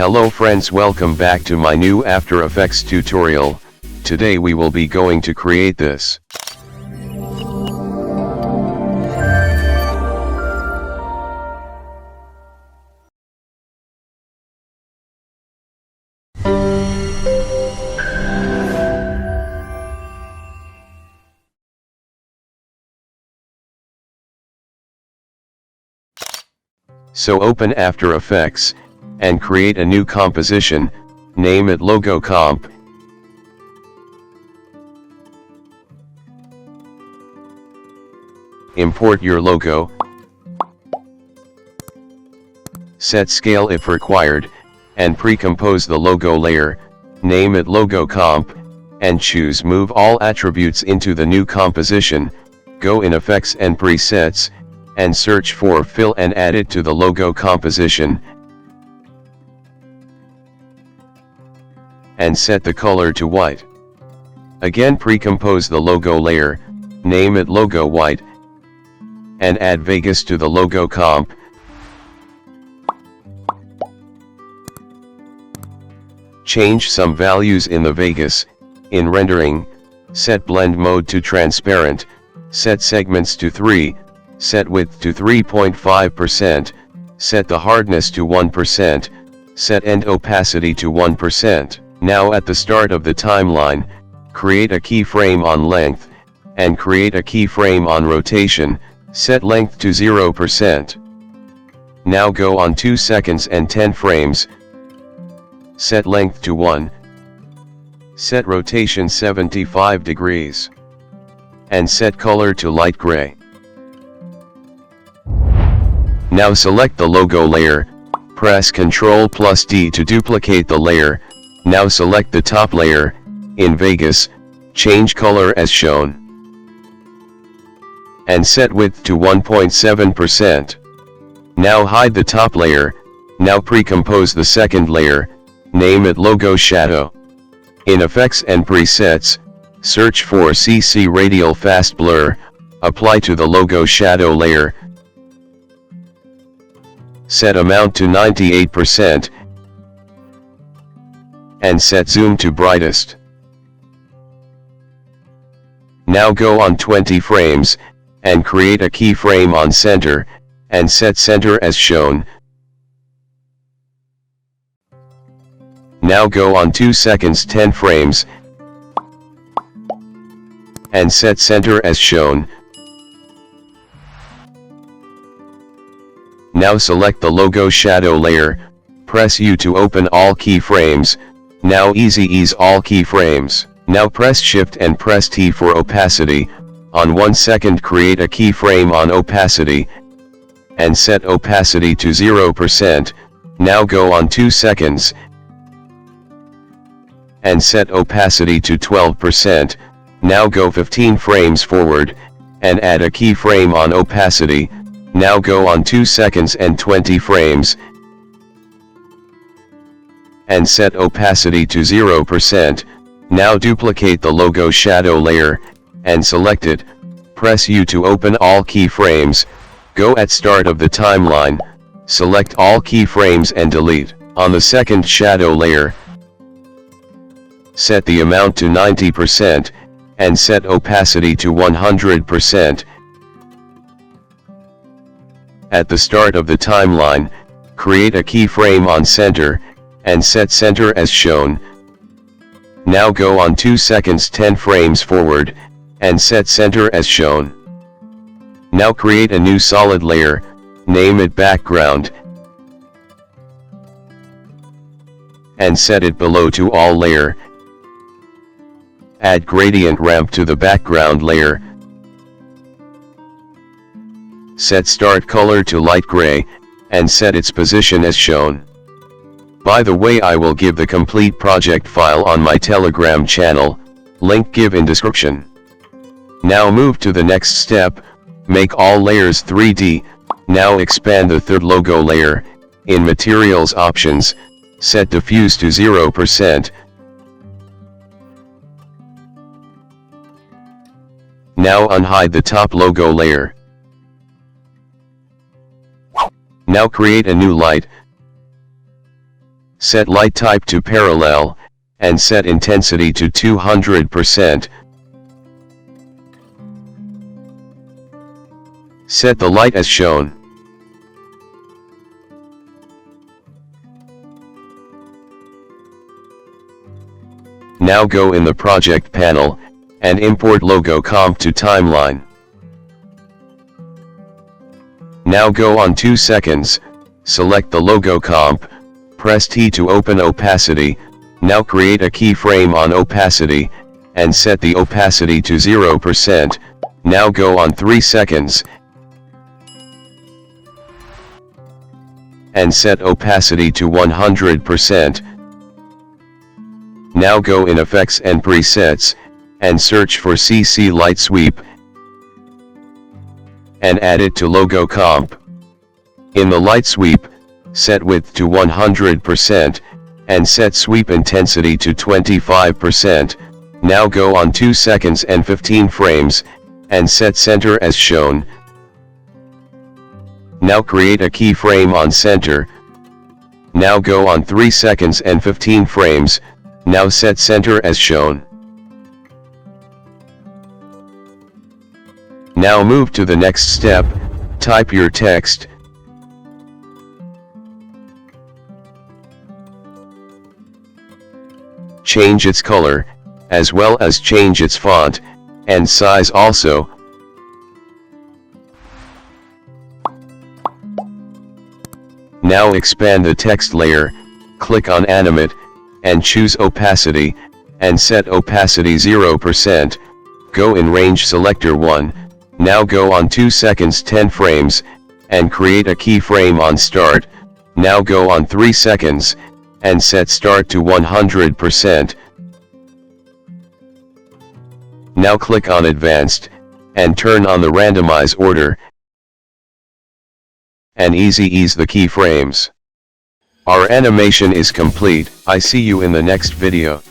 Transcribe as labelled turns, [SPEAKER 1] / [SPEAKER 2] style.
[SPEAKER 1] Hello friends, welcome back to my new After Effects tutorial. Today we will be going to create this. So open After Effects, and create a new composition, name it Logo Comp. Import your logo. Set scale if required, and pre-compose the logo layer, name it Logo Comp, and choose Move All Attributes into the new composition, go in Effects and Presets, and search for Fill and add it to the logo composition, and set the color to white. Again pre-compose the logo layer, name it Logo White, and add Vegas to the logo comp. Change some values in the Vegas. In rendering, set blend mode to transparent, set segments to 3, set width to 3.5%, set the hardness to 1%, set end opacity to 1%. Now at the start of the timeline, create a keyframe on length, and create a keyframe on rotation, set length to 0%. Now go on 2 seconds and 10 frames, set length to 1, set rotation 75 degrees, and set color to light gray. Now select the logo layer, press Ctrl+D to duplicate the layer. Now select the top layer, in Vegas, change color as shown, and set width to 1.7%. Now hide the top layer. Now pre-compose the second layer, name it Logo Shadow. In Effects and Presets, search for CC Radial Fast Blur, apply to the Logo Shadow layer, set amount to 98%, and set zoom to brightest. Now go on 20 frames, and create a keyframe on center, and set center as shown. Now go on 2 seconds 10 frames, and set center as shown. Now select the logo shadow layer, press U to open all keyframes. Now ease all keyframes. Now press Shift and press T for opacity. On 1 second create a keyframe on opacity, and set opacity to 0%. Now go on 2 seconds, and set opacity to 12%. Now go 15 frames forward, and add a keyframe on opacity. Now go on 2 seconds and 20 frames, and set opacity to 0%. Now duplicate the logo shadow layer, and select it, press U to open all keyframes, go at start of the timeline, select all keyframes and delete. On the second shadow layer, set the amount to 90%, and set opacity to 100%. At the start of the timeline, create a keyframe on center, and set center as shown. Now go on 2 seconds 10 frames forward, and set center as shown. Now create a new solid layer, name it background, and set it below to all layer. Add gradient ramp to the background layer. Set start color to light gray, and set its position as shown. By the way, I will give the complete project file on my Telegram channel, link give in description. Now move to the next step, make all layers 3D. Now expand the third logo layer. In Materials Options, set Diffuse to 0%. Now unhide the top logo layer. Now create a new light. set light type to parallel, and set intensity to 200%. Set the light as shown. Now go in the project panel, and import logo comp to timeline. Now go on 2 seconds, select the logo comp, press T to open opacity, now create a keyframe on opacity, and set the opacity to 0%, now go on 3 seconds, and set opacity to 100%. Now go in Effects and Presets, and search for CC Light Sweep, and add it to logo comp. In the light sweep, set width to 100%, and set sweep intensity to 25%, now go on 2 seconds and 15 frames, and set center as shown. Now create a keyframe on center. Now go on 3 seconds and 15 frames, now set center as shown. Now move to the next step, type your text. Change its color, as well as change its font, and size also. Now expand the text layer, click on Animate, and choose Opacity, and set Opacity 0%, go in Range Selector 1, now go on 2 seconds 10 frames, and create a keyframe on Start, now go on 3 seconds, and set Start to 100%. Now click on Advanced, and turn on the Randomize Order, and ease the keyframes. Our animation is complete. I see you in the next video.